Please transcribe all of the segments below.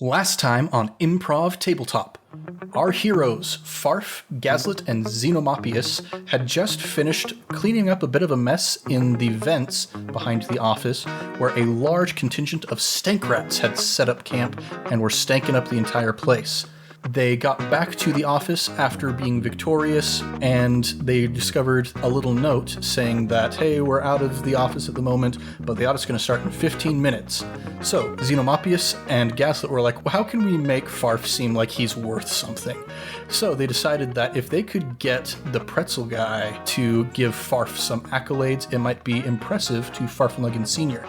Last time on Improv Tabletop, our heroes, Farf, Gazlet, and Xenomopius, had just finished cleaning up a bit of a mess in the vents behind the office, where a large contingent of stank rats had set up camp and were stanking up the entire place. They got back to the office after being victorious, and they discovered a little note saying that, hey, we're out of the office at the moment, but the audit's going to start in 15 minutes. So Xenomopius and Gaslit were like, well, how can we make Farf seem like he's worth something? So they decided that if they could get the pretzel guy to give Farf some accolades, it might be impressive to Farfenluggen Sr.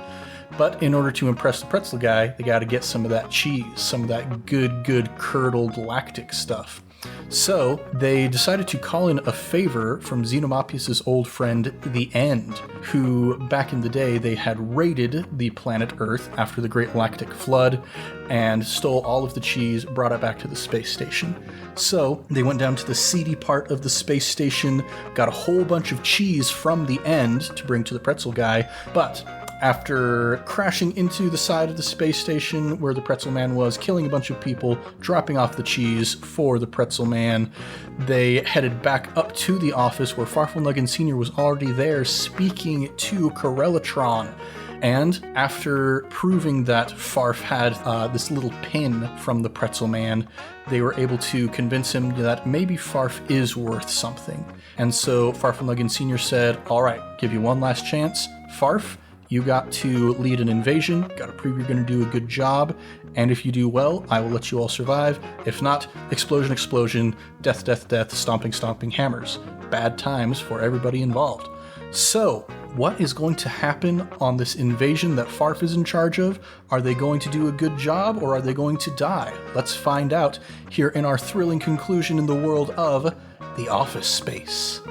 But in order to impress the pretzel guy, they got to get some of that cheese, some of that good curdled lactic stuff. So they decided to call in a favor from Xenomopius' old friend, The End, who back in the day they had raided the planet Earth after the Great Lactic Flood and stole all of the cheese, brought it back to the space station. So they went down to the seedy part of the space station, got a whole bunch of cheese from The End to bring to the pretzel guy, but after crashing into the side of the space station where the pretzel man was, killing a bunch of people, dropping off the cheese for the pretzel man, they headed back up to the office where Farfenluggen Sr. was already there speaking to Corellatron. And after proving that Farf had this little pin from the pretzel man, they were able to convince him that maybe Farf is worth something. And so Farfenluggen Sr. said, all right, give you one last chance. Farf, you got to lead an invasion, got to prove you're going to do a good job, and if you do well, I will let you all survive. If not, explosion, death, stomping hammers. Bad times for everybody involved. So, what is going to happen on this invasion that Farf is in charge of? Are they going to do a good job, or are they going to die? Let's find out here in our thrilling conclusion in the world of The Office Space.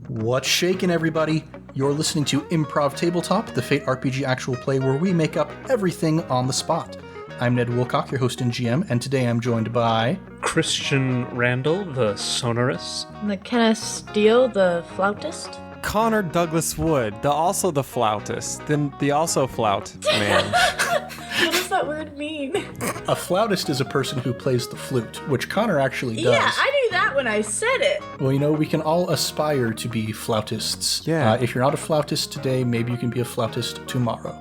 What's shaking, everybody? You're listening to Improv Tabletop, the Fate RPG actual play where we make up everything on the spot. I'm Ned Wilcock, your host and GM, and today I'm joined by... Christian Randall, the Sonorous. McKenna Steele, the Flautist. Connor Douglas Wood, the flautist, then the also flout man. What does that word mean? A flautist is a person who plays the flute, which Connor actually does. Yeah, I knew that when I said it. Well, you know, we can all aspire to be flautists. Yeah. If you're not a flautist today, maybe you can be a flautist tomorrow.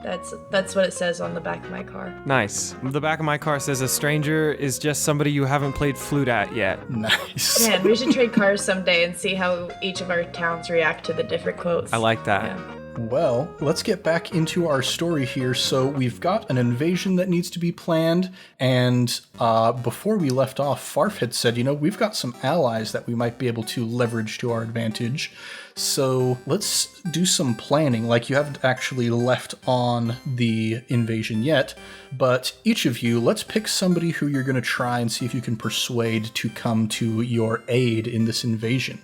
That's what it says on the back of my car. Nice. The back of my car says a stranger is just somebody you haven't played flute at yet. Nice. Man, we should trade cars someday and see how each of our towns react to the different quotes. I like that. Yeah. Well, let's get back into our story here. So we've got an invasion that needs to be planned, and before we left off, Farf had said, you know, we've got some allies that we might be able to leverage to our advantage. So let's do some planning. Like, you haven't actually left on the invasion yet, but each of you, let's pick somebody who you're going to try and see if you can persuade to come to your aid in this invasion.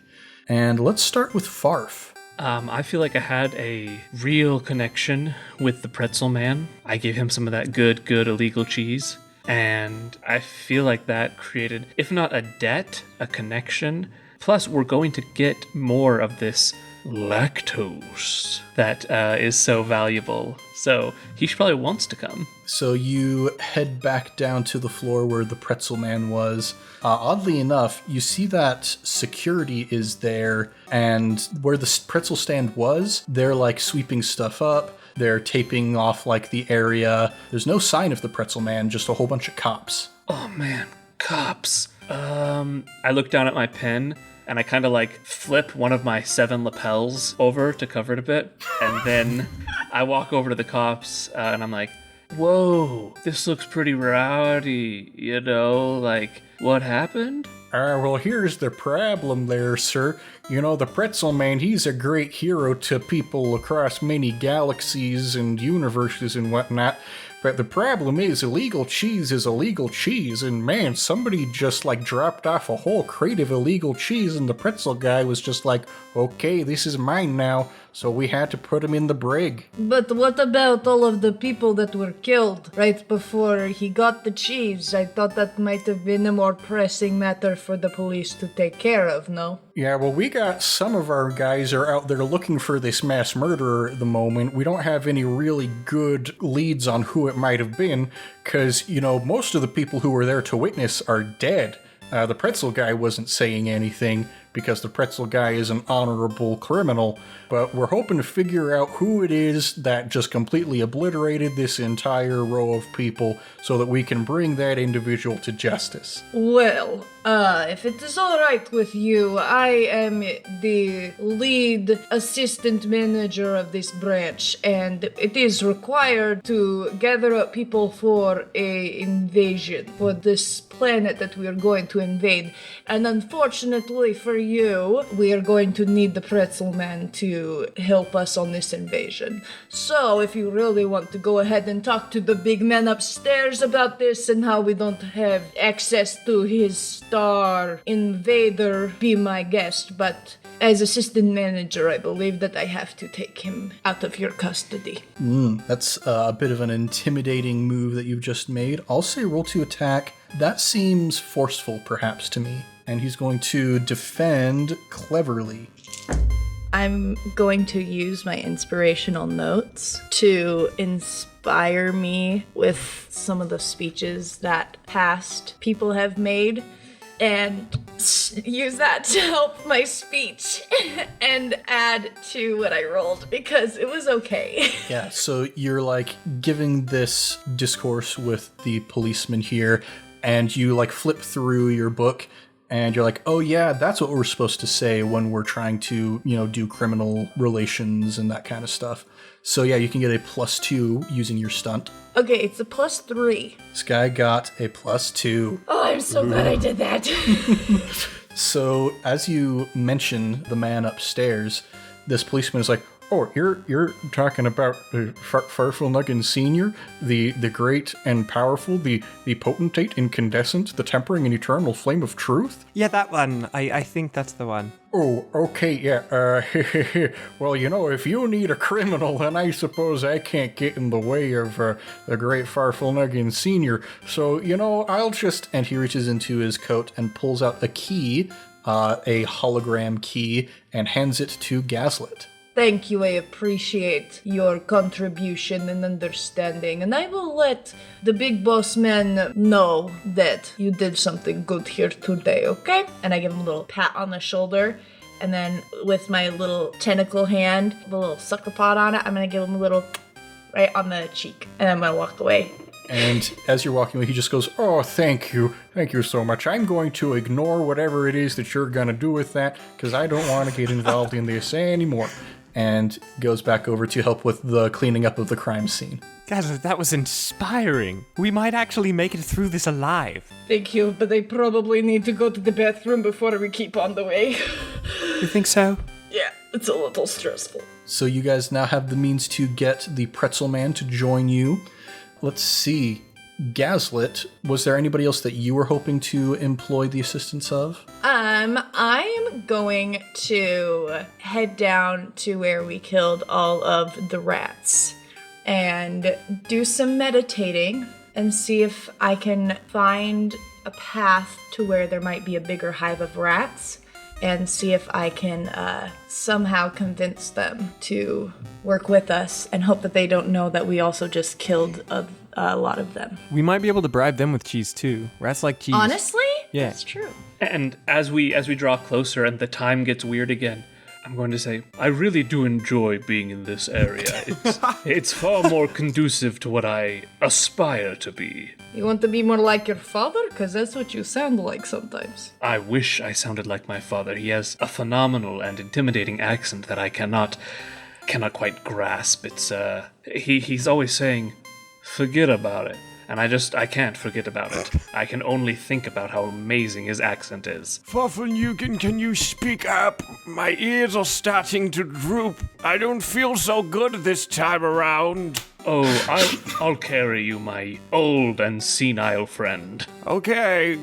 And let's start with Farf. I feel like I had a real connection with the pretzel man. I gave him some of that good illegal cheese. And I feel like that created, if not a debt, a connection. Plus, we're going to get more of this lactose that is so valuable. So he probably wants to come. So you head back down to the floor where the pretzel man was. Oddly enough, you see that security is there, and where the pretzel stand was, they're like sweeping stuff up. They're taping off like the area. There's no sign of the pretzel man, just a whole bunch of cops. Oh man, cops. I look down at my pen and I kind of like flip one of my 7 lapels over to cover it a bit. And then I walk over to the cops and I'm like, whoa, this looks pretty rowdy, you know, like, what happened? Well, here's the problem there, sir. You know, the pretzel man, he's a great hero to people across many galaxies and universes and whatnot. But the problem is illegal cheese is illegal cheese, and man, somebody just like dropped off a whole crate of illegal cheese, and the pretzel guy was just like, okay, this is mine now, so we had to put him in the brig. But what about all of the people that were killed right before he got the cheese? I thought that might have been a more pressing matter for the police to take care of, no? Yeah, well, we got some of our guys are out there looking for this mass murderer at the moment. We don't have any really good leads on who it might have been, because, you know, most of the people who were there to witness are dead. The pretzel guy wasn't saying anything because the pretzel guy is an honorable criminal, but we're hoping to figure out who it is that just completely obliterated this entire row of people so that we can bring that individual to justice. Well, if it is alright with you, I am the lead assistant manager of this branch, and it is required to gather up people for a invasion, for this planet that we are going to invade. And unfortunately for you, we are going to need the pretzel man to help us on this invasion. So if you really want to go ahead and talk to the big man upstairs about this and how we don't have access to his star invader, be my guest. But as assistant manager, I believe that I have to take him out of your custody. That's a bit of an intimidating move that you've just made. I'll say roll to attack. That seems forceful, perhaps, to me. And he's going to defend cleverly. I'm going to use my inspirational notes to inspire me with some of the speeches that past people have made and use that to help my speech and add to what I rolled because it was okay. Yeah, so you're like giving this discourse with the policeman here, and you like flip through your book and you're like, oh yeah, that's what we're supposed to say when we're trying to, you know, do criminal relations and that kind of stuff. So yeah, you can get a +2 using your stunt. Okay, it's a +3. This guy got a +2. Oh, I'm so glad I did that. So as you mention the man upstairs, this policeman is like, oh, you're talking about Farfel Senior, the great and powerful, the potentate, incandescent, the tempering and eternal flame of truth? Yeah, that one. I think that's the one. Oh, okay, yeah. Well, you know, if you need a criminal, then I suppose I can't get in the way of the great Farfel Senior. So, you know, I'll just... And he reaches into his coat and pulls out a key, a hologram key, and hands it to Gaslit. Thank you, I appreciate your contribution and understanding, and I will let the big boss man know that you did something good here today, okay? And I give him a little pat on the shoulder, and then with my little tentacle hand, the little sucker pot on it, I'm gonna give him a little right on the cheek, and I'm gonna walk away. And as you're walking away, he just goes, oh, thank you so much. I'm going to ignore whatever it is that you're gonna do with that, because I don't want to get involved in this anymore. And goes back over to help with the cleaning up of the crime scene. Guys, that was inspiring. We might actually make it through this alive. Thank you, but I probably need to go to the bathroom before we keep on the way. You think so? Yeah, it's a little stressful. So you guys now have the means to get the pretzel man to join you. Let's see. Gaslit, was there anybody else that you were hoping to employ the assistance of? I'm going to head down to where we killed all of the rats and do some meditating and see if I can find a path to where there might be a bigger hive of rats and see if I can somehow convince them to work with us and hope that they don't know that we also just killed a lot of them. We might be able to bribe them with cheese too. Rats like cheese. Honestly? Yeah. That's true. And as we draw closer and the time gets weird again, I'm going to say, I really do enjoy being in this area. It's far more conducive to what I aspire to be. You want to be more like your father? Because that's what you sound like sometimes. I wish I sounded like my father. He has a phenomenal and intimidating accent that I cannot quite grasp. It's he's always saying, forget about it. And I can't forget about it. I can only think about how amazing his accent is. Farfelnugan, can you speak up? My ears are starting to droop. I don't feel so good this time around. Oh, I'll carry you, my old and senile friend. Okay,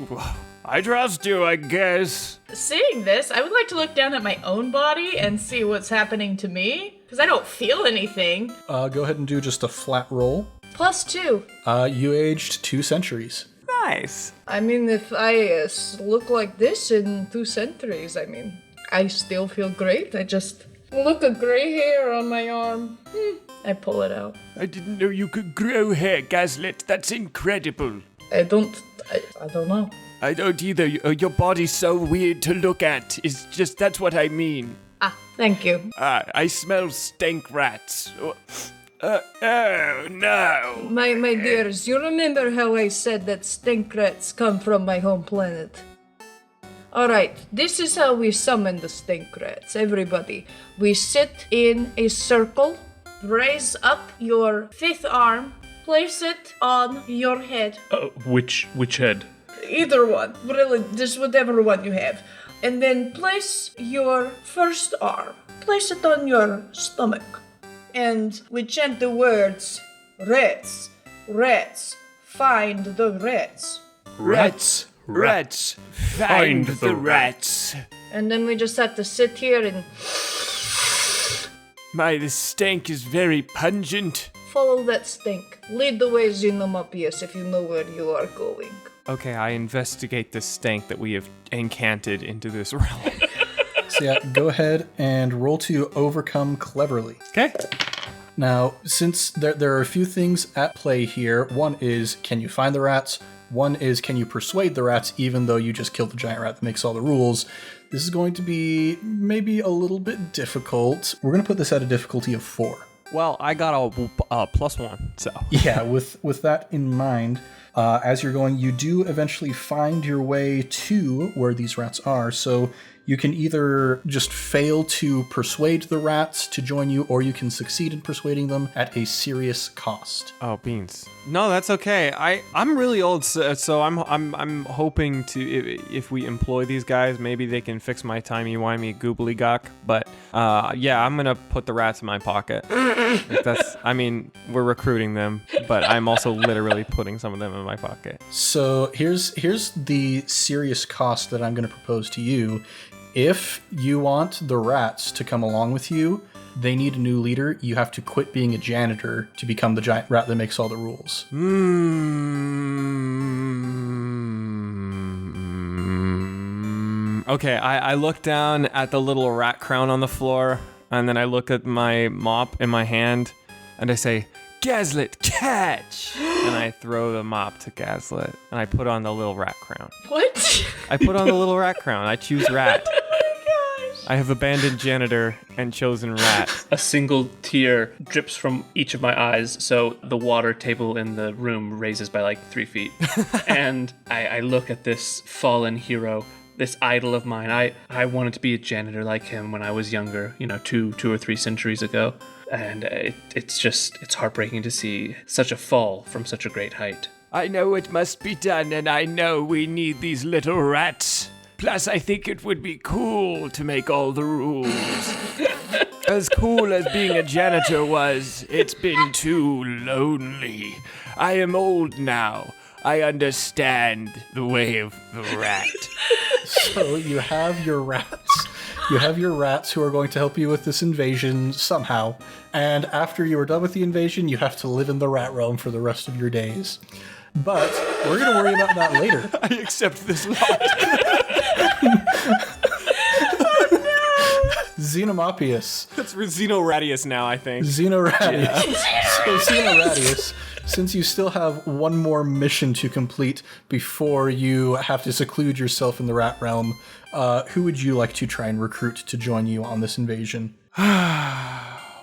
I trust you, I guess. Seeing this, I would like to look down at my own body and see what's happening to me, because I don't feel anything. Go ahead and do just a flat roll. +2. You aged 2 centuries. Nice. I mean, if I look like this in 2 centuries, I mean, I still feel great. I just look a gray hair on my arm. I pull it out. I didn't know you could grow hair, Gaslit. That's incredible. I don't know. I don't either. Your body's so weird to look at. It's just, that's what I mean. Thank you. I smell stank rats. Oh, no. My dears, you remember how I said that stink rats come from my home planet? Alright, this is how we summon the stink rats, everybody. We sit in a circle, raise up your 5th arm, place it on your head. Which head? Either one, really, just whatever one you have. And then place your 1st arm, place it on your stomach. And we chant the words, rats, rats, find the rats. Rats, rats, find the rats. And then we just have to sit here and The stank is very pungent. follow that stink. Lead the way, Xenomopius, if you know where you are going. Okay, I investigate the stank that we have incanted into this realm. So yeah, go ahead and roll to overcome cleverly. Okay. Now, since there are a few things at play here, one is, can you find the rats? One is, can you persuade the rats even though you just killed the giant rat that makes all the rules? This is going to be maybe a little bit difficult. We're going to put this at a difficulty of 4. Well, I got a +1, so. Yeah, with that in mind, as you're going, you do eventually find your way to where these rats are, so you can either just fail to persuade the rats to join you, or you can succeed in persuading them at a serious cost. Oh, beans. No, that's okay. I'm really old, so I'm hoping to, if we employ these guys, maybe they can fix my timey-wimey goobly-gock. But yeah, I'm gonna put the rats in my pocket. We're recruiting them, but I'm also literally putting some of them in my pocket. So here's the serious cost that I'm going to propose to you. If you want the rats to come along with you, they need a new leader. You have to quit being a janitor to become the giant rat that makes all the rules. Okay, I look down at the little rat crown on the floor, and then I look at my mop in my hand, and I say, Gaslit, catch! And I throw the mop to Gaslit, and I put on the little rat crown. What? I put on the little rat crown. I choose rat. I have abandoned janitor and chosen rat. A single tear drips from each of my eyes, so the water table in the room raises by like 3 feet. And I look at this fallen hero, this idol of mine. I wanted to be a janitor like him when I was younger, 2 or 3 centuries ago. And it's heartbreaking to see such a fall from such a great height. I know it must be done, and I know we need these little rats. Plus, I think it would be cool to make all the rules. As cool as being a janitor was, it's been too lonely. I am old now. I understand the way of the rat. So you have your rats. You have your rats who are going to help you with this invasion somehow. And after you are done with the invasion, you have to live in the rat realm for the rest of your days. But we're going to worry about that later. I accept this lot. Xenomopius. It's Xenoradius now, I think. Xenoradius. So Xenoradius, since you still have one more mission to complete before you have to seclude yourself in the rat realm, who would you like to try and recruit to join you on this invasion?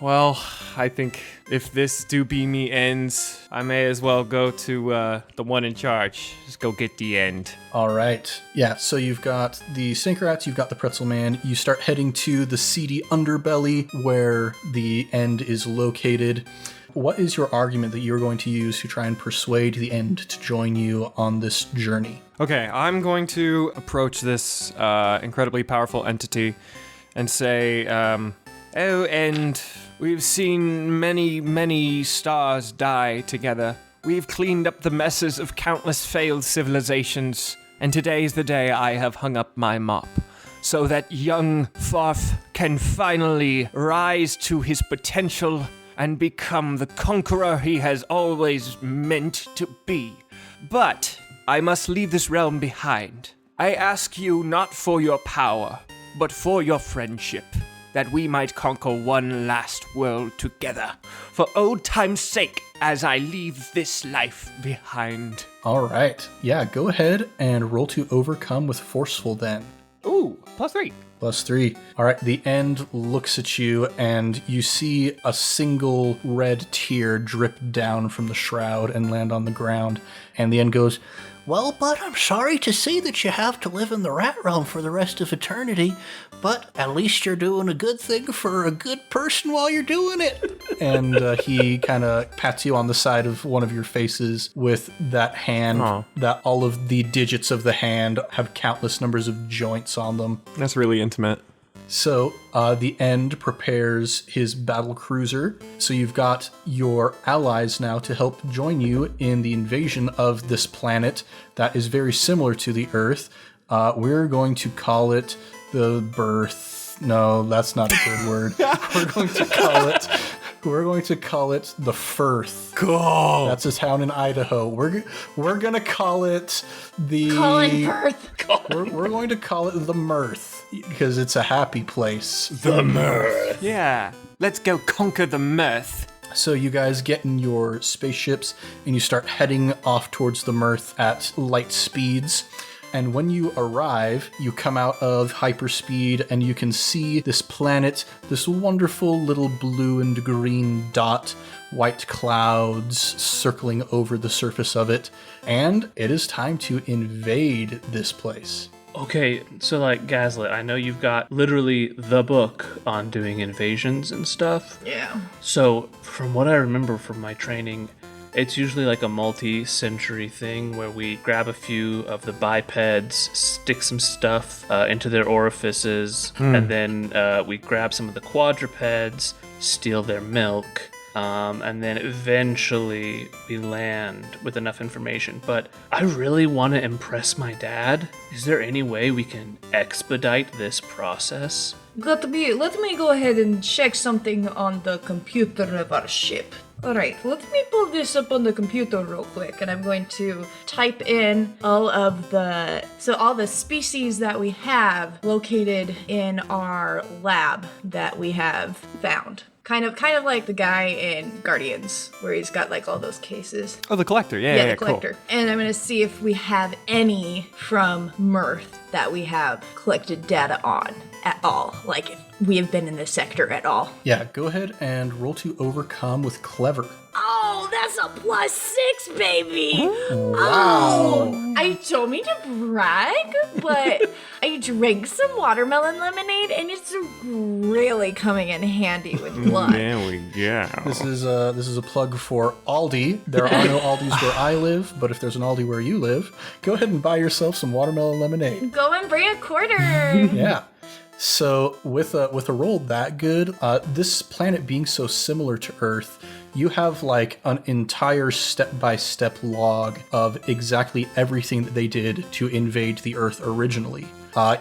Well, I think if this do be me ends, I may as well go to the one in charge. Just go get the end. All right. Yeah, so you've got the Stink Rats, you've got the Pretzel Man. You start heading to the seedy underbelly where the end is located. What is your argument that you're going to use to try and persuade the end to join you on this journey? Okay, I'm going to approach this incredibly powerful entity and say, Oh, and we've seen many, many stars die together. We've cleaned up the messes of countless failed civilizations, and today's the day I have hung up my mop, so that young Farf can finally rise to his potential and become the conqueror he has always meant to be. But I must leave this realm behind. I ask you not for your power, but for your friendship, that we might conquer one last world together, for old time's sake, as I leave this life behind. All right. Yeah, go ahead and roll to overcome with forceful then. Ooh, +3. +3. All right, the end looks at you and you see a single red tear drip down from the shroud and land on the ground. And the end goes, "Well, but I'm sorry to say that you have to live in the rat realm for the rest of eternity, but at least you're doing a good thing for a good person while you're doing it." And he kind of pats you on the side of one of your faces with that hand, that all of the digits of the hand have countless numbers of joints on them. That's really intimate. So the end prepares his battle cruiser. So you've got your allies now to help join you in the invasion of this planet that is very similar to the Earth. We're going to call it the birth. No, that's not a good word. We're going to call it the Firth. Cool. That's a town in Idaho. We're gonna call it the Colin Firth. We're going to call it the Mirth because it's a happy place. The mirth. Yeah, let's go conquer the mirth. So you guys get in your spaceships and you start heading off towards the Mirth at light speeds. And when you arrive, you come out of hyperspeed and you can see this planet, this wonderful little blue and green dot, white clouds circling over the surface of it. And it is time to invade this place. Okay, so like Gaslit, I know you've got literally the book on doing invasions and stuff. Yeah. So from what I remember from my training, it's usually like a multi-century thing where we grab a few of the bipeds, stick some stuff into their orifices, and then we grab some of the quadrupeds, steal their milk, and then eventually we land with enough information. But I really want to impress my dad. Is there any way we can expedite this process? Let me go ahead and check something on the computer of our ship. Alright, let me pull this up on the computer real quick, and I'm going to type in all the species that we have located in our lab that we have found. Kind of like the guy in Guardians, where he's got like all those cases. Oh, the collector. Yeah, The collector. Cool. And I'm gonna see if we have any from Mirth that we have collected data on at all. Like if we have been in this sector at all. Yeah, go ahead and roll to overcome with clever. Oh, that's a +6, baby. Wow. Oh, I don't mean to brag, but I drank some watermelon lemonade and it's really coming in handy with blood. There we go. This is a plug for Aldi. There are no Aldis where I live, but if there's an Aldi where you live, go ahead and buy yourself some watermelon lemonade. Go and bring a quarter. Yeah. So with a roll that good, this planet being so similar to Earth, you have like an entire step-by-step log of exactly everything that they did to invade the Earth originally.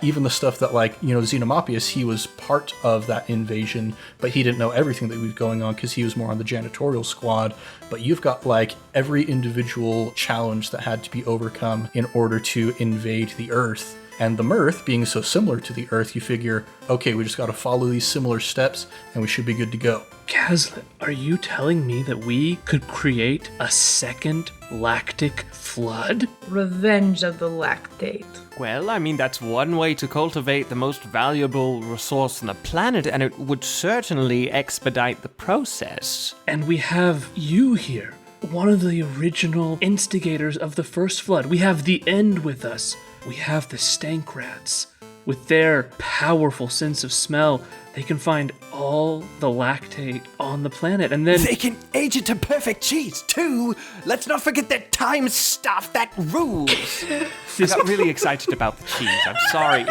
Even the stuff that Xenomopius, he was part of that invasion, but he didn't know everything that was going on because he was more on the janitorial squad. But you've got like every individual challenge that had to be overcome in order to invade the Earth. And the Mirth, being so similar to the Earth, you figure, okay, we just got to follow these similar steps and we should be good to go. Gaslit, are you telling me that we could create a second lactic flood? Revenge of the Lactate. Well, I mean, that's one way to cultivate the most valuable resource on the planet, and it would certainly expedite the process. And we have you here, one of the original instigators of the first flood. We have the end with us. We have the stank rats. With their powerful sense of smell, they can find all the lactate on the planet, and then They can age it to perfect cheese, too. Let's not forget that time stuff that rules. I got really excited about the cheese. I'm sorry.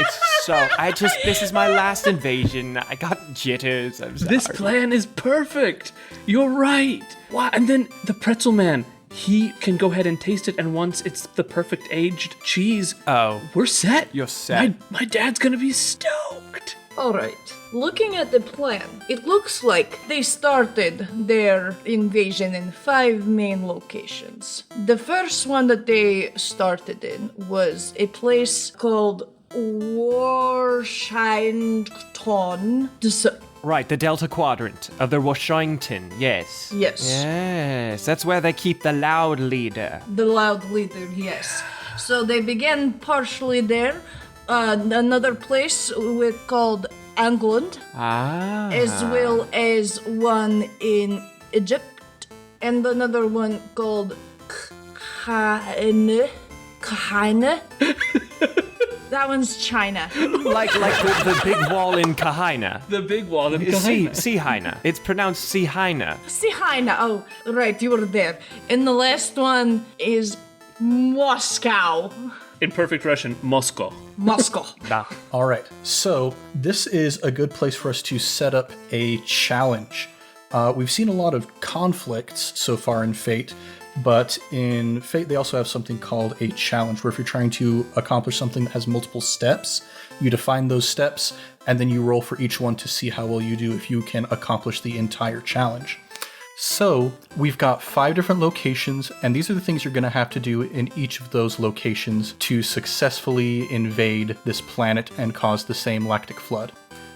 This is my last invasion. I got jitters. I'm sorry. this plan is perfect. You're right. Wow. And then the pretzel man, he can go ahead and taste it, and once it's the perfect aged cheese, we're set. You're set. My dad's gonna be stoked. All right. Looking at the plan, it looks like they started their invasion in 5 main locations. The first one that they started in was a place called Washington. Right, the Delta Quadrant of the Washington, yes. Yes. Yes, that's where they keep the loud leader. The loud leader, yes. So they began partially there. Another place called England, as well as one in Egypt, and another one called Kahane. That one's China. Like the big wall in Kahina. The big wall of Sihaina. It's pronounced Sihaina. Sihaina. Oh, right, you were there. And the last one is Moscow. In perfect Russian, Moscow. Moscow. All right, so this is a good place for us to set up a challenge. We've seen a lot of conflicts so far in Fate, but in Fate they also have something called a challenge, where if you're trying to accomplish something that has multiple steps, you define those steps, and then you roll for each one to see how well you do if you can accomplish the entire challenge. So we've got 5 different locations, and these are the things you're going to have to do in each of those locations to successfully invade this planet and cause the same lactic flood.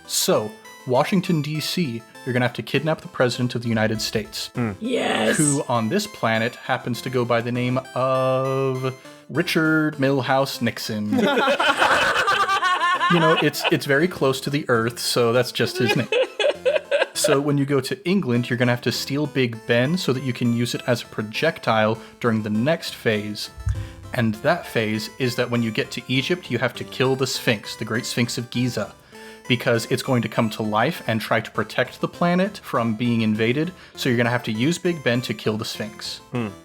So, Washington, D.C., you're going to have to kidnap the President of the United States, Yes. who on this planet happens to go by the name of Richard Milhouse Nixon. You know, it's very close to the Earth, so that's just his name. So when you go to England, you're going to have to steal Big Ben so that you can use it as a projectile during the next phase. And that phase is that when you get to Egypt, you have to kill the Sphinx, the Great Sphinx of Giza, because it's going to come to life and try to protect the planet from being invaded. So you're going to have to use Big Ben to kill the Sphinx.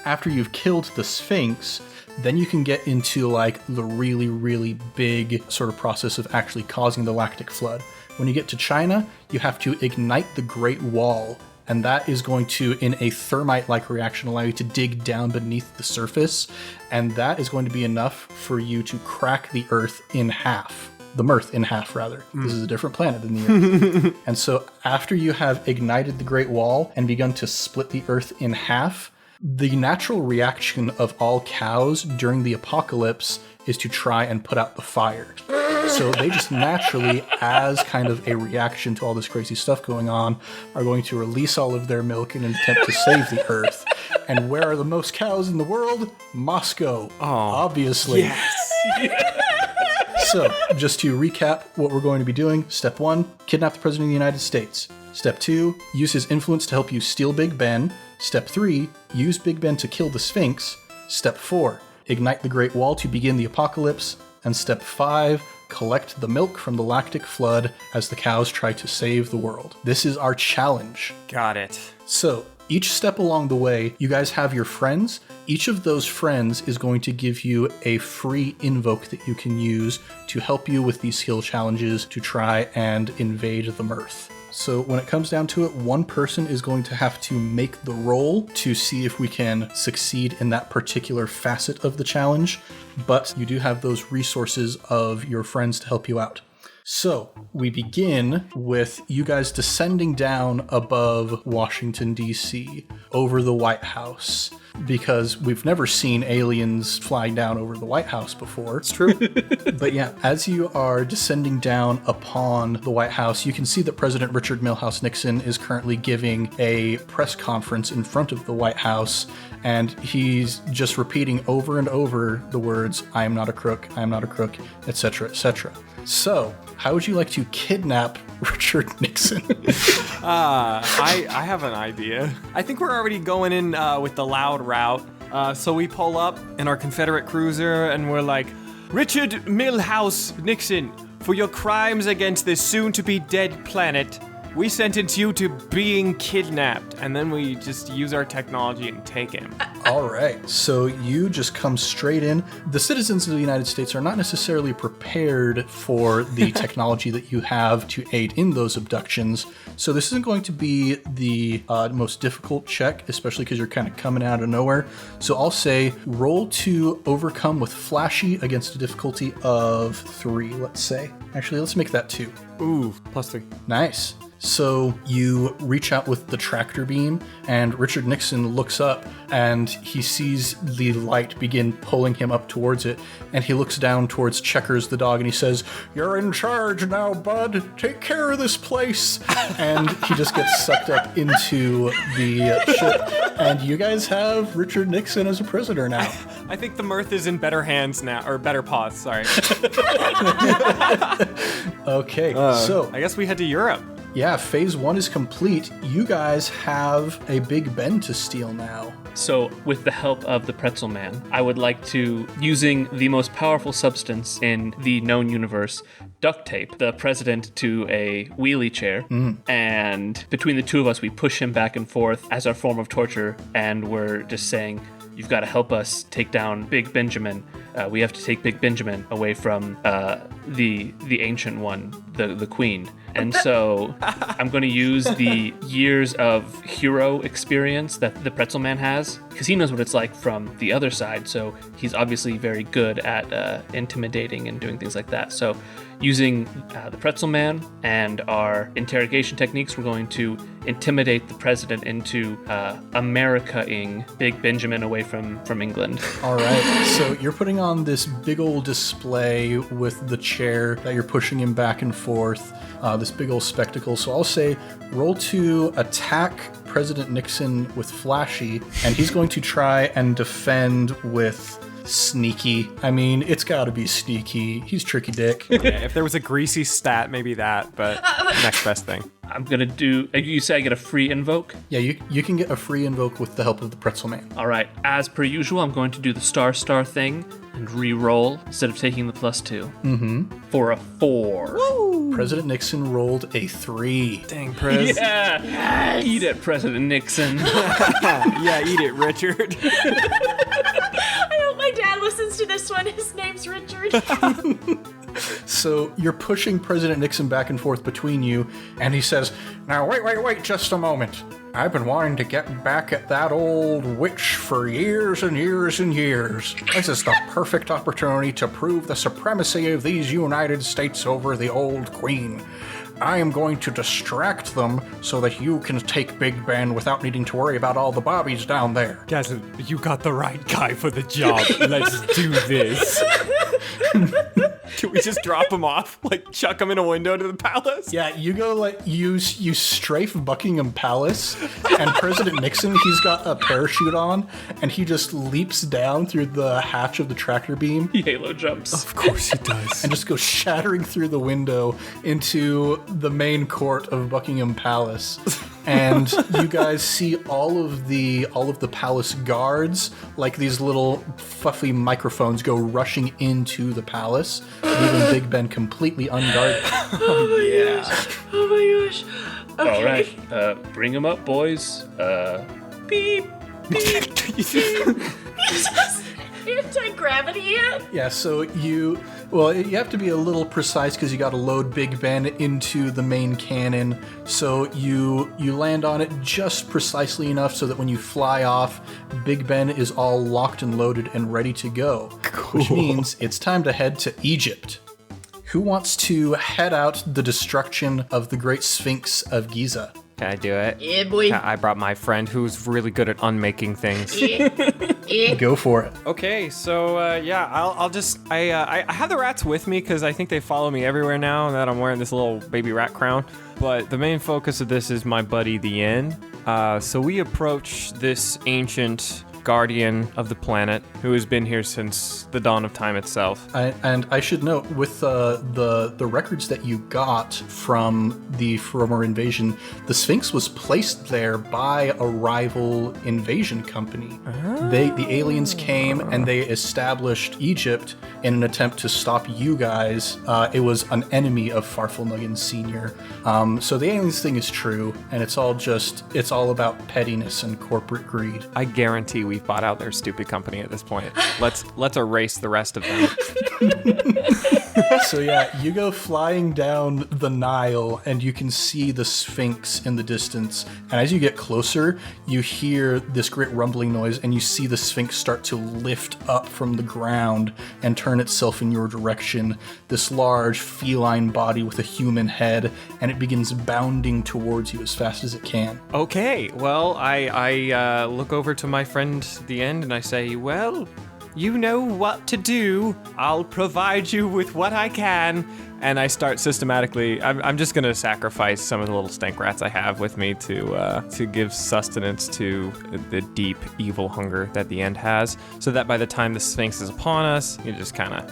After you've killed the Sphinx, then you can get into like the really, really big sort of process of actually causing the lactic flood. When you get to China, you have to ignite the Great Wall, and that is going to, in a thermite-like reaction, allow you to dig down beneath the surface, and that is going to be enough for you to crack the Earth in half. The Mirth in half, rather. This is a different planet than the Earth. And so after you have ignited the Great Wall and begun to split the Earth in half, the natural reaction of all cows during the apocalypse is to try and put out the fire. So they just naturally, as kind of a reaction to all this crazy stuff going on, are going to release all of their milk in an attempt to save the Earth. And where are the most cows in the world? Moscow. Obviously. Yes. So, just to recap what we're going to be doing. Step 1, kidnap the President of the United States. Step 2, use his influence to help you steal Big Ben. Step 3, use Big Ben to kill the Sphinx. Step 4, ignite the Great Wall to begin the apocalypse. And step 5, collect the milk from the lactic flood as the cows try to save the world. This is our challenge. Got it. So, each step along the way, you guys have your friends. Each of those friends is going to give you a free invoke that you can use to help you with these skill challenges to try and invade the Mirth. So when it comes down to it, one person is going to have to make the roll to see if we can succeed in that particular facet of the challenge, but you do have those resources of your friends to help you out. So, we begin with you guys descending down above Washington, D.C., over the White House, because we've never seen aliens flying down over the White House before. It's true. But yeah, as you are descending down upon the White House, you can see that President Richard Milhouse Nixon is currently giving a press conference in front of the White House, and he's just repeating over and over the words, "I am not a crook, I am not a crook," etc., etc. So, how would you like to kidnap Richard Nixon? I have an idea. I think we're already going in with the loud route. So we pull up in our Confederate cruiser and we're like, Richard Milhouse Nixon, For your crimes against this soon-to-be dead planet, we sentence you to being kidnapped, and then we just use our technology and take him. All right, so you just come straight in. The citizens of the United States are not necessarily prepared for the technology that you have to aid in those abductions, so this isn't going to be the most difficult check, especially because you're kind of coming out of nowhere. So I'll say roll to overcome with flashy against a difficulty of 3, let's say. Actually, let's make that 2. Ooh, +3. Nice. So you reach out with the tractor beam, and Richard Nixon looks up and he sees the light begin pulling him up towards it, and he looks down towards Checkers the dog and he says, "You're in charge now, bud. Take care of this place." And he just gets sucked up into the ship, and you guys have Richard Nixon as a prisoner now. I think the Mirth is in better hands now, or better paws, sorry. Okay, so I guess we head to Europe. yeah, phase 1 is complete. You guys have a Big Ben to steal now. So, with the help of the Pretzel Man, I would like to, using the most powerful substance in the known universe, duct tape the president to a wheelie chair. And between the two of us, we push him back and forth as our form of torture. And we're just saying, "You've got to help us take down Big Benjamin. We have to take Big Benjamin away from the ancient one, the queen." And so I'm going to use the years of hero experience that the Pretzel Man has, because he knows what it's like from the other side. So he's obviously very good at intimidating and doing things like that. So using the Pretzel Man and our interrogation techniques, we're going to intimidate the president into America-ing Big Benjamin away from England. All right, so you're putting on this big old display with the chair that you're pushing him back and forth, this big old spectacle. So I'll say roll to attack President Nixon with flashy, and he's going to try and defend with sneaky. I mean, it's got to be sneaky. He's tricky dick. Yeah, if there was a greasy stat, maybe that, but next best thing. I'm going to do... You say I get a free invoke? Yeah, you can get a free invoke with the help of the Pretzel Man. All right, as per usual, I'm going to do the star thing and re-roll instead of taking the +2. For a 4. President Nixon rolled a 3. Dang, Prez. Yeah! Eat it, President Nixon. Yeah, eat it, Richard. I hope my dad listens to this one. His name's Richard. So you're pushing President Nixon back and forth between you, and he says, "Now wait just a moment. I've been wanting to get back at that old witch for years and years and years. This is the perfect opportunity to prove the supremacy of these United States over the old queen. I am going to distract them so that you can take Big Ben without needing to worry about all the bobbies down there." Guys, you got the right guy for the job. Let's do this. Can we just drop him off? Like, chuck him in a window to the palace? Yeah, you go like you strafe Buckingham Palace, and President Nixon, he's got a parachute on, and he just leaps down through the hatch of the tractor beam He halo jumps. Of course he does. and just goes shattering through the window into the main court of Buckingham Palace. And you guys see all of the palace guards, like these little fluffy microphones, go rushing into the palace, leaving Big Ben completely unguarded. Oh my gosh. Okay. All right, bring him up, boys. Beep. Anti-gravity yet? Yeah, so you have to be a little precise because you got to load Big Ben into the main cannon. So you land on it just precisely enough so that when you fly off, Big Ben is all locked and loaded and ready to go. Cool. Which means it's time to head to Egypt. Who wants to head out the destruction of the Great Sphinx of Giza? Can I do it? Yeah, boy. I brought my friend who's really good at unmaking things. Go for it. Okay, so I'll just I have the rats with me because I think they follow me everywhere now that I'm wearing this little baby rat crown. But the main focus of this is my buddy the Inn. So we approach this ancient guardian of the planet who has been here since the dawn of time itself. And I should note, with the records that you got from the former invasion, the Sphinx was placed there by a rival invasion company. The aliens came and they established Egypt in an attempt to stop you guys. It was an enemy of Farfalnugan Senior. So the aliens thing is true, and it's all about pettiness and corporate greed. I guarantee we've bought out their stupid company at this point. Let's erase the rest of them. So yeah, you go flying down the Nile and you can see the Sphinx in the distance. And as you get closer, you hear this great rumbling noise and you see the Sphinx start to lift up from the ground and turn itself in your direction. This large feline body with a human head, and it begins bounding towards you as fast as it can. Okay, well, I look over to my friend at the end and I say, well, you know what to do. I'll provide you with what I can. And I start systematically, I'm just going to sacrifice some of the little stank rats I have with me to give sustenance to the deep evil hunger that the end has, so that by the time the Sphinx is upon us, you just kind of,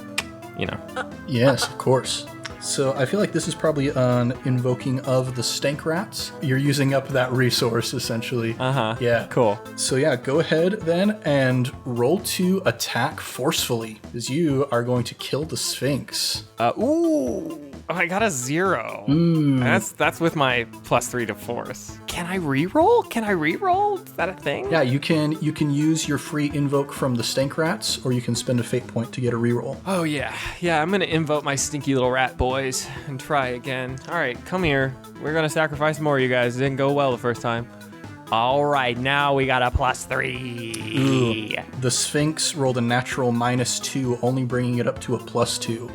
Yes, of course. So I feel like this is probably an invoking of the stank rats. You're using up that resource, essentially. Yeah. Cool. So yeah, go ahead then and roll to attack forcefully, as you are going to kill the Sphinx. I got a 0. That's with my +3 to force. Can I reroll? Is that a thing? Yeah, you can use your free invoke from the stank rats, or you can spend a fate point to get a reroll. Oh yeah. I'm gonna invoke my stinky little rat boys and try again. All right, come here. We're gonna sacrifice more, you guys. It didn't go well the first time. All right, now we got a +3. The Sphinx rolled a natural -2, only bringing it up to a +2.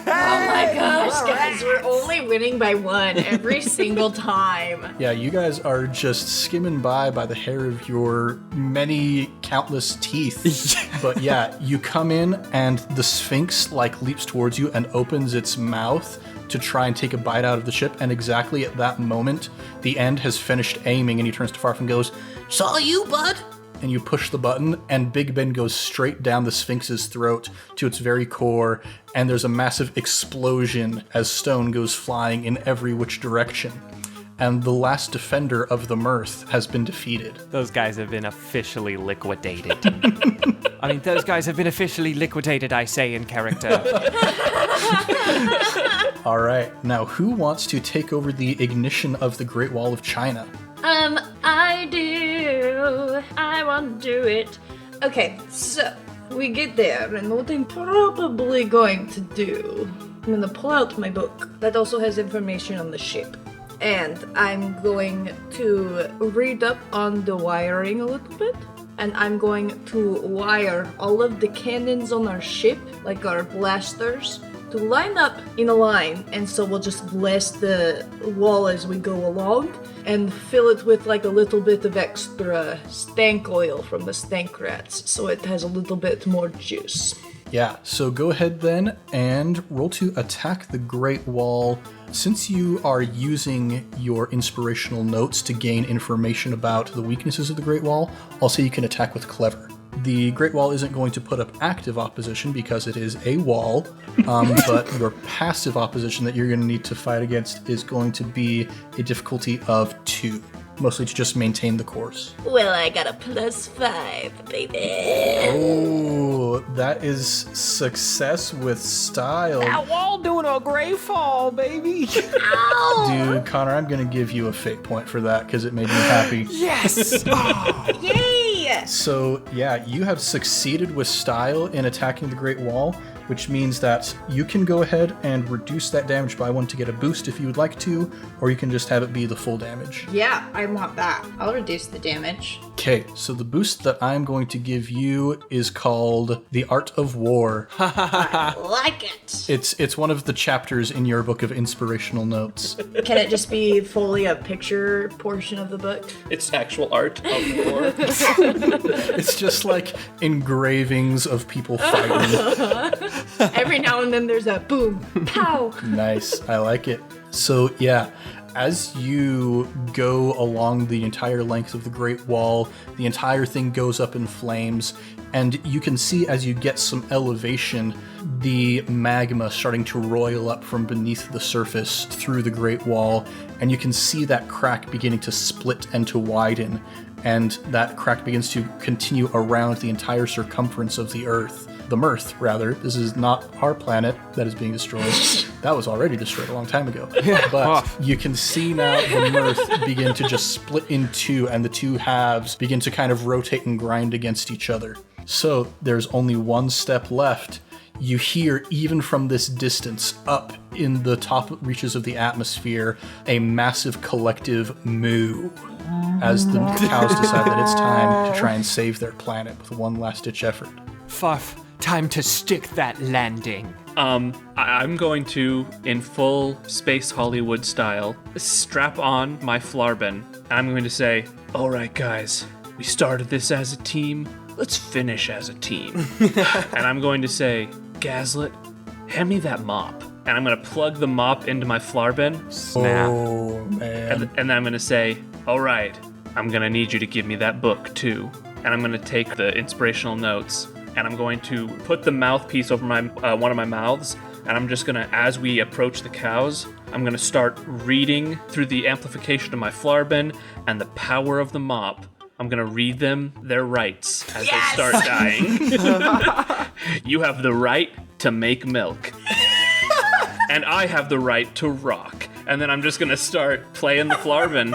Oh my gosh, guys, we're only winning by 1 every single time. Yeah, you guys are just skimming by the hair of your many countless teeth. But yeah, you come in and the Sphinx leaps towards you and opens its mouth to try and take a bite out of the ship, and exactly at that moment, the end has finished aiming and he turns to Farf and goes, "Saw you, bud?" And you push the button, and Big Ben goes straight down the Sphinx's throat to its very core, and there's a massive explosion as stone goes flying in every which direction. And the last defender of the Mirth has been defeated. Those guys have been officially liquidated. I mean, those guys have been officially liquidated, I say, in character. All right, now who wants to take over the ignition of the Great Wall of China? I do. I want to do it. Okay, so we get there, and what I'm probably going to do, I'm gonna pull out my book that also has information on the ship. And I'm going to read up on the wiring a little bit. And I'm going to wire all of the cannons on our ship, like our blasters, to line up in a line. And so we'll just blast the wall as we go along and fill it with a little bit of extra stank oil from the stank rats, so it has a little bit more juice. Yeah, so go ahead then and roll to attack the Great Wall. Since you are using your inspirational notes to gain information about the weaknesses of the Great Wall, I'll say you can attack with Clever. The Great Wall isn't going to put up active opposition because it is a wall, but your passive opposition that you're going to need to fight against is going to be a difficulty of 2, mostly to just maintain the course. Well, I got a +5, baby. Oh, that is success with style. That wall doing a great fall, baby. Dude, Connor, I'm going to give you a fate point for that because it made me happy. Yes. Yay! So, yeah, you have succeeded with style in attacking the Great Wall, which means that you can go ahead and reduce that damage by 1 to get a boost if you would like to, or you can just have it be the full damage. Yeah, I want that. I'll reduce the damage. Okay, so the boost that I'm going to give you is called The Art of War. Like it. It's one of the chapters in your book of inspirational notes. Can it just be fully a picture portion of the book? It's actual art of war. It's just like engravings of people fighting. Every now and then there's a boom, pow. Nice, I like it. So yeah, as you go along the entire length of the Great Wall, the entire thing goes up in flames, and you can see as you get some elevation, the magma starting to roil up from beneath the surface through the Great Wall, and you can see that crack beginning to split and to widen, and that crack begins to continue around the entire circumference of the Earth. The Mirth, rather. This is not our planet that is being destroyed. That was already destroyed a long time ago. But you can see now the Mirth begin to just split in two, and the two halves begin to kind of rotate and grind against each other. So there's only one step left. You hear, even from this distance, up in the top reaches of the atmosphere, a massive collective moo as the cows decide that it's time to try and save their planet with one last-ditch effort. Farf, time to stick that landing. I'm going to, in full Space Hollywood style, strap on my Flarben. I'm going to say, all right, guys, we started this as a team. Let's finish as a team. And I'm going to say, Gazlet, hand me that mop. And I'm going to plug the mop into my Flarben. Snap. Oh, man. And then I'm going to say, all right, I'm going to need you to give me that book, too. And I'm going to take the inspirational notes, and I'm going to put the mouthpiece over my one of my mouths, and I'm just going to, as we approach the cows, I'm going to start reading through the amplification of my Flarben and the power of the mop. I'm going to read them their rights as they start dying. You have the right to make milk. And I have the right to rock. And then I'm just going to start playing the Flarben,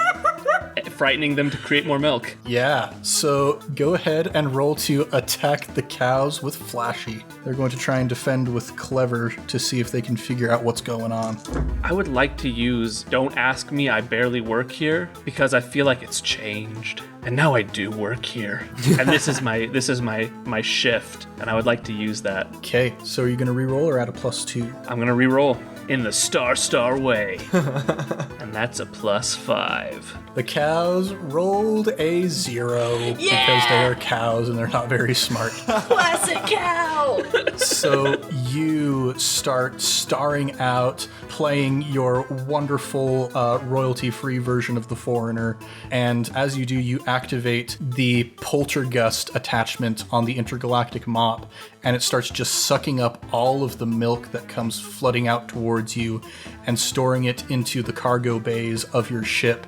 frightening them to create more milk. Yeah, so go ahead and roll to attack the cows with Flashy. They're going to try and defend with Clever to see if they can figure out what's going on. I would like to use Don't Ask Me, I Barely Work Here, because I feel like it's changed. And now I do work here. And this is my shift, and I would like to use that. Okay, so are you going to reroll or add a +2? I'm going to reroll in the star way. And that's a +5. The cows rolled a 0 because they are cows and they're not very smart. Classic cow! So you start starring out, playing your wonderful royalty-free version of The Foreigner, and as you do, you activate the Poltergust attachment on the intergalactic mop, and it starts just sucking up all of the milk that comes flooding out towards you and storing it into the cargo bays of your ship.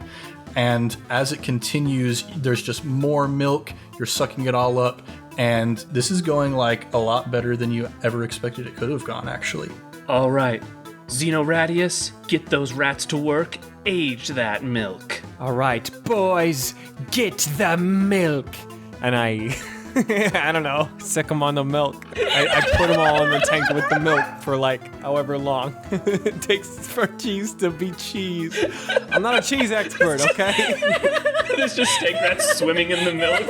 And as it continues, there's just more milk, you're sucking it all up, and this is going like a lot better than you ever expected it could have gone, actually. All right, Xenoradius, get those rats to work. Age that milk. All right, boys, get the milk. And I don't know, sick them on the milk. I put them all in the tank with the milk for like however long it takes for cheese to be cheese. I'm not a cheese expert, okay? There's just steak rats swimming in the milk.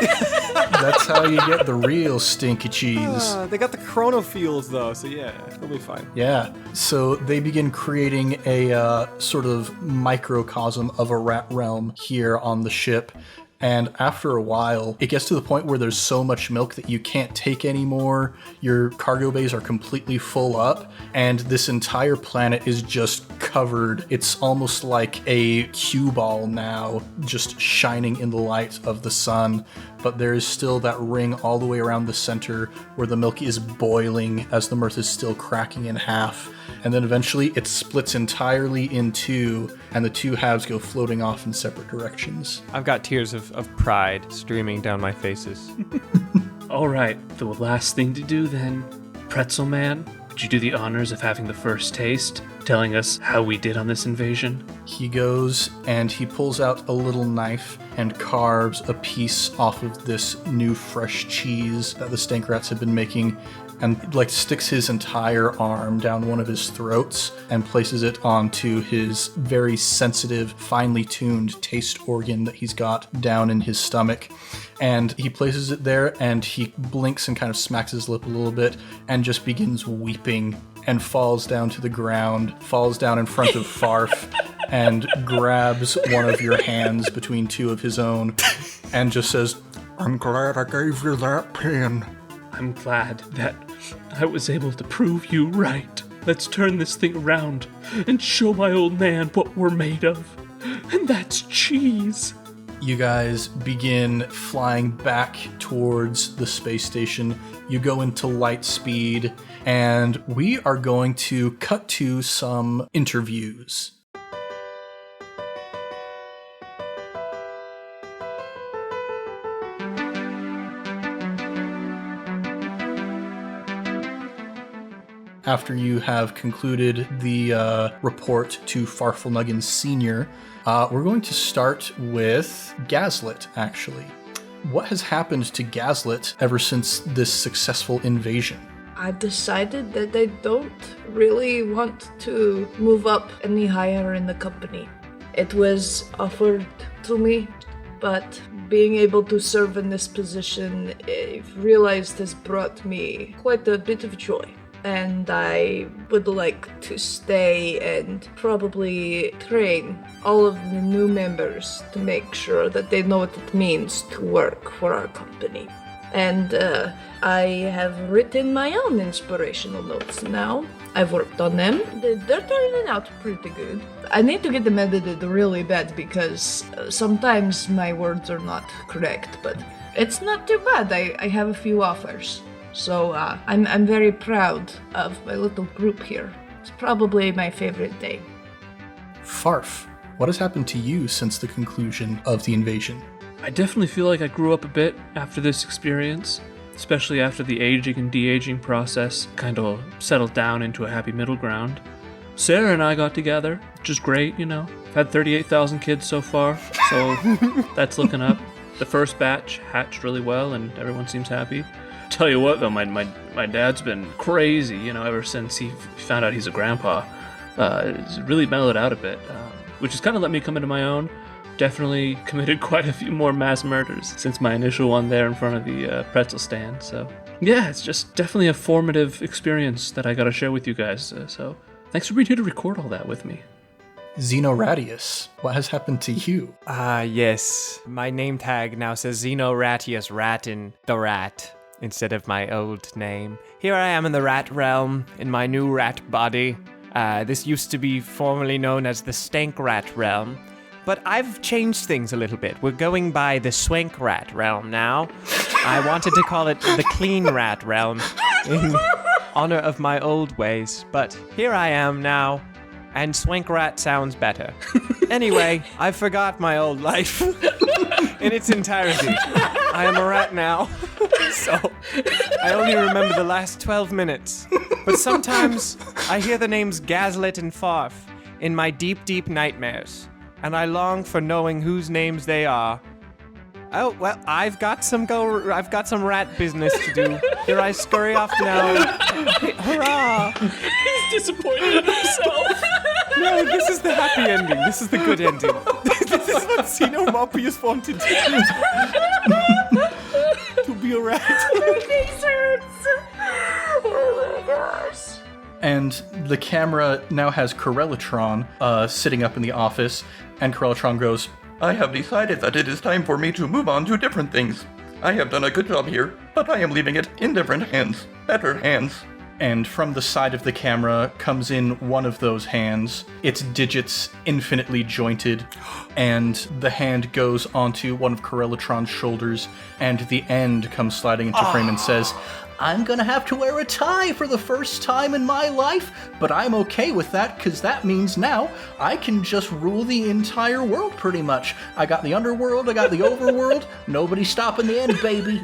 That's how you get the real stinky cheese. They got the chronophiles though, so yeah, it'll be fine. Yeah, so they begin creating a sort of microcosm of a rat realm here on the ship. And after a while, it gets to the point where there's so much milk that you can't take anymore. Your cargo bays are completely full up, and this entire planet is just covered. It's almost like a cue ball now, just shining in the light of the sun. But there is still that ring all the way around the center where the milk is boiling as the Mirth is still cracking in half. And then eventually it splits entirely in two, and the two halves go floating off in separate directions. I've got tears of pride streaming down my faces. All right, the last thing to do then. Pretzel Man, would you do the honors of having the first taste, telling us how we did on this invasion? He goes and he pulls out a little knife and carves a piece off of this new fresh cheese that the stank rats have been making, and like sticks his entire arm down one of his throats and places it onto his very sensitive, finely tuned taste organ that he's got down in his stomach. And he places it there and he blinks and kind of smacks his lip a little bit and just begins weeping and falls down to the ground, falls down in front of Farf and grabs one of your hands between two of his own and just says, "I'm glad I gave you that pen." I'm glad that I was able to prove you right. Let's turn this thing around and show my old man what we're made of. And that's cheese. You guys begin flying back towards the space station. You go into light speed, and we are going to cut to some interviews. After you have concluded the report to Farfalnuggin Sr., we're going to start with Gaslit, actually. What has happened to Gaslit ever since this successful invasion? I've decided that I don't really want to move up any higher in the company. It was offered to me, but being able to serve in this position, I've realized has brought me quite a bit of joy. And I would like to stay and probably train all of the new members to make sure that they know what it means to work for our company. And I have written my own inspirational notes now. I've worked on them. They're turning out pretty good. I need to get them edited really bad because sometimes my words are not correct, but it's not too bad. I have a few offers. So I'm very proud of my little group here. It's probably my favorite day. Farf, what has happened to you since the conclusion of the invasion? I definitely feel like I grew up a bit after this experience, especially after the aging and de-aging process kind of settled down into a happy middle ground. Sarah and I got together, which is great, you know. I've had 38,000 kids so far, so that's looking up. The first batch hatched really well and everyone seems happy. Tell you what though, my dad's been crazy, you know, ever since he found out he's a grandpa. It's really mellowed out a bit, which has kind of let me come into my own. Definitely committed quite a few more mass murders since my initial one there in front of the pretzel stand. So yeah, it's just definitely a formative experience that I got to share with you guys. So thanks for being here to record all that with me. Xenoradius, what has happened to you? Yes. My name tag now says Xenoratius Ratin the Rat instead of my old name. Here I am in the rat realm, in my new rat body. This used to be formerly known as the Stank Rat realm, but I've changed things a little bit. We're going by the Swank Rat realm now. I wanted to call it the Clean Rat realm in honor of my old ways, but here I am now, and Swank Rat sounds better. Anyway, I forgot my old life in its entirety. I am a rat now, so I only remember the last 12 minutes. But sometimes I hear the names Gaslit and Farf in my deep, deep nightmares, and I long for knowing whose names they are. Oh, well, I've got some rat business to do. Here I scurry off now. Hey, hurrah! He's disappointed in himself. No, this is the happy ending. This is the good ending. This is what Xenomorpheus wanted to do. To be a rat. This hurts! Oh my gosh. And the camera now has Corellatron sitting up in the office, and Corellatron goes, I have decided that it is time for me to move on to different things. I have done a good job here, but I am leaving it in different hands. Better hands. and from the side of the camera comes in one of those hands, its digits infinitely jointed, and the hand goes onto one of Corellatron's shoulders, and the end comes sliding into frame and says, I'm gonna have to wear a tie for the first time in my life, but I'm okay with that because that means now I can just rule the entire world pretty much. I got the underworld, I got the overworld, nobody's stopping the end, baby.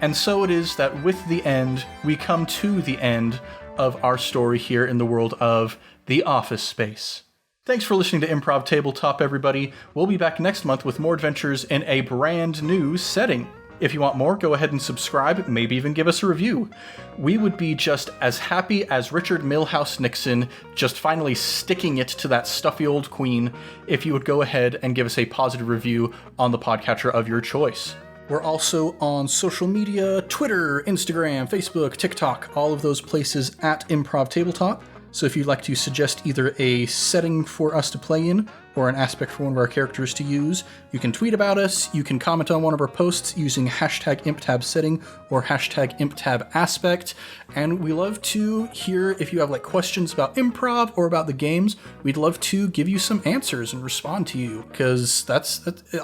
And so it is that with the end, we come to the end of our story here in the world of The Office Space. Thanks for listening to Improv Tabletop, everybody. We'll be back next month with more adventures in a brand new setting. If you want more, go ahead and subscribe, maybe even give us a review. We would be just as happy as Richard Milhouse Nixon just finally sticking it to that stuffy old queen if you would go ahead and give us a positive review on the podcatcher of your choice. We're also on social media, Twitter, Instagram, Facebook, TikTok, all of those places at Improv Tabletop. So if you'd like to suggest either a setting for us to play in or an aspect for one of our characters to use, you can tweet about us, you can comment on one of our posts using hashtag ImpTabSetting or hashtag ImpTabAspect, and we love to hear if you have like questions about improv or about the games. We'd love to give you some answers and respond to you, because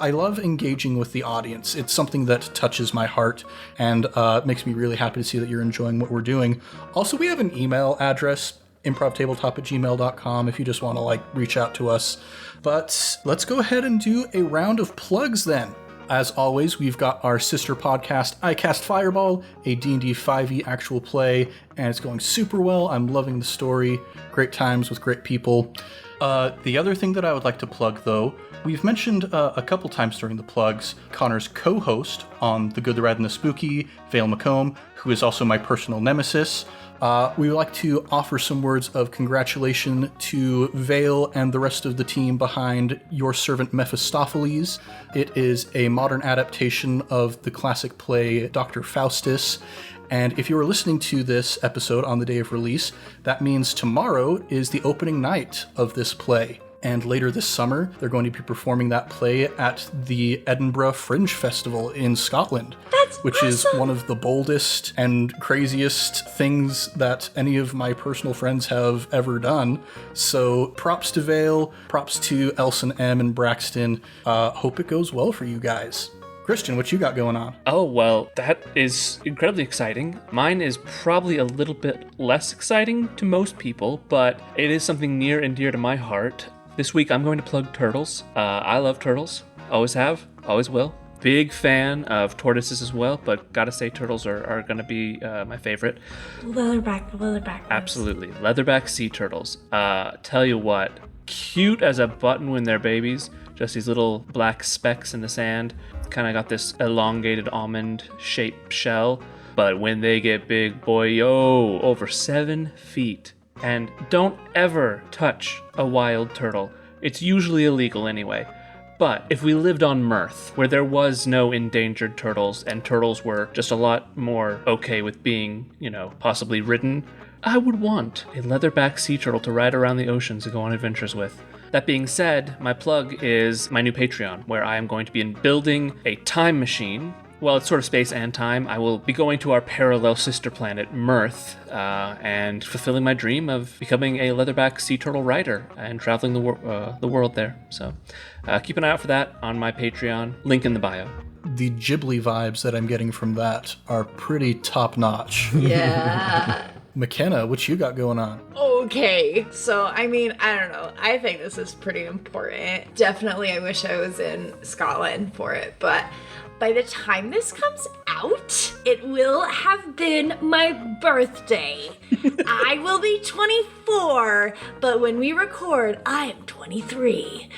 I love engaging with the audience. It's something that touches my heart and makes me really happy to see that you're enjoying what we're doing. Also, we have an email address, improvtabletop@gmail.com, if you just want to like reach out to us. But let's go ahead and do a round of plugs then. As always, we've got our sister podcast, iCast Fireball, a D&D 5e actual play, and it's going super well. I'm loving the story. Great times with great people. The other thing that I would like to plug, though, we've mentioned a couple times during the plugs, Connor's co-host on The Good, the Rad, and the Spooky, Vale McComb, who is also my personal nemesis. We would like to offer some words of congratulation to Vale and the rest of the team behind Your Servant Mephistopheles. It is a modern adaptation of the classic play Dr. Faustus. And if you are listening to this episode on the day of release, that means tomorrow is the opening night of this play. And later this summer, they're going to be performing that play at the Edinburgh Fringe Festival in Scotland. Which awesome. Is one of the boldest and craziest things that any of my personal friends have ever done. So props to Vale, props to Elson M. and Braxton. Hope it goes well for you guys. Christian, what you got going on? Oh, well, that is incredibly exciting. Mine is probably a little bit less exciting to most people, but it is something near and dear to my heart. This week, I'm going to plug Turtles. I love Turtles. Always have, always will. Big fan of tortoises as well, but gotta say Turtles are gonna be my favorite. Leatherback. Absolutely. Leatherback sea turtles. Tell you what, cute as a button when they're babies. Just these little black specks in the sand. Kind of got this elongated almond-shaped shell. But when they get big, boy, over 7 feet. And don't ever touch a wild turtle. It's usually illegal anyway. But if we lived on Mirth, where there was no endangered turtles, and turtles were just a lot more okay with being, possibly ridden, I would want a leatherback sea turtle to ride around the oceans and go on adventures with. That being said, my plug is my new Patreon, where I am going to be building a time machine. Well, it's sort of space and time. I will be going to our parallel sister planet, Mirth, and fulfilling my dream of becoming a leatherback sea turtle rider and traveling the world there. So keep an eye out for that on my Patreon. Link in the bio. The Ghibli vibes that I'm getting from that are pretty top-notch. Yeah. McKenna, what you got going on? Okay, so I don't know. I think this is pretty important. Definitely, I wish I was in Scotland for it, but by the time this comes out, it will have been my birthday. I will be 24, but when we record, I am 23.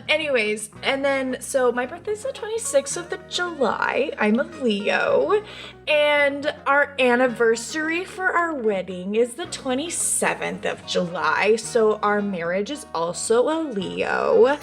Anyways, and then, so my birthday's the 26th of July. I'm a Leo, and our anniversary for our wedding is the 27th of July, so our marriage is also a Leo,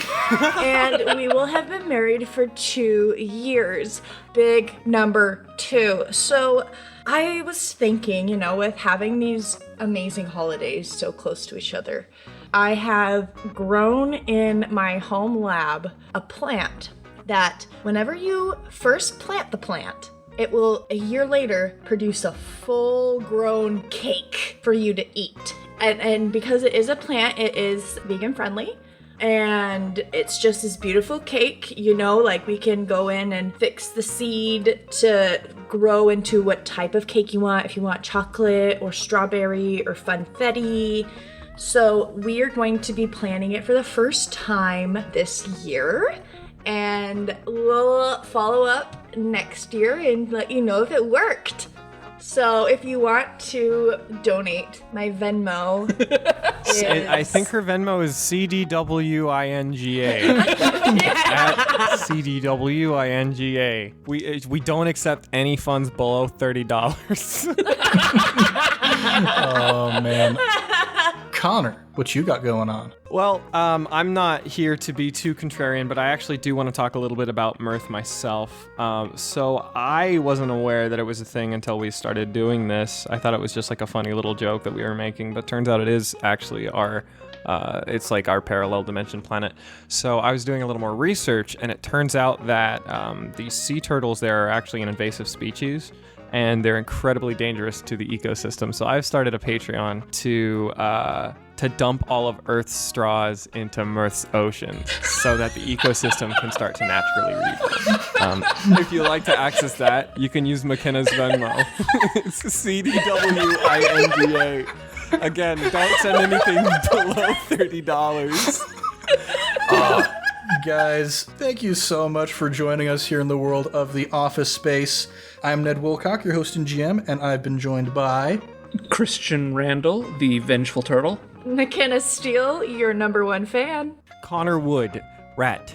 and we will have been married for 2 years. Big number 2. So I was thinking, with having these amazing holidays so close to each other, I have grown in my home lab a plant that whenever you first plant the plant, it will a year later produce a full-grown cake for you to eat. And because it is a plant, it is vegan friendly. And it's just this beautiful cake, we can go in and fix the seed to grow into what type of cake you want, if you want chocolate or strawberry or funfetti. So we are going to be planning it for the first time this year, and we'll follow up next year and let you know if it worked. So if you want to donate, my Venmo is... I think her Venmo is CDWINGA. At CDWINGA. We don't accept any funds below $30. Oh, man. Connor, what you got going on? Well, I'm not here to be too contrarian, but I actually do want to talk a little bit about Mirth myself. So I wasn't aware that it was a thing until we started doing this. I thought it was just like a funny little joke that we were making, but turns out it is actually our It's like our parallel dimension planet. So I was doing a little more research, and it turns out that these sea turtles there are actually an invasive species, and they're incredibly dangerous to the ecosystem. So I've started a Patreon to dump all of Earth's straws into Mirth's ocean so that the ecosystem can start to naturally rebuild. If you like to access that, you can use McKenna's Venmo. It's CDWINGA. Again, don't send anything below $30. Guys, thank you so much for joining us here in the world of the Office Space. I'm Ned Wilcock, your host and GM, and I've been joined by... Christian Randall, the Vengeful Turtle. McKenna Steele, your number one fan. Connor Wood, rat.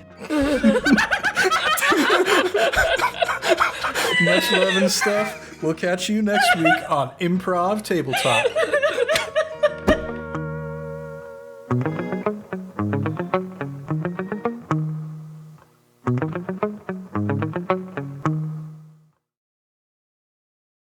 Much love and stuff. We'll catch you next week on Improv Tabletop.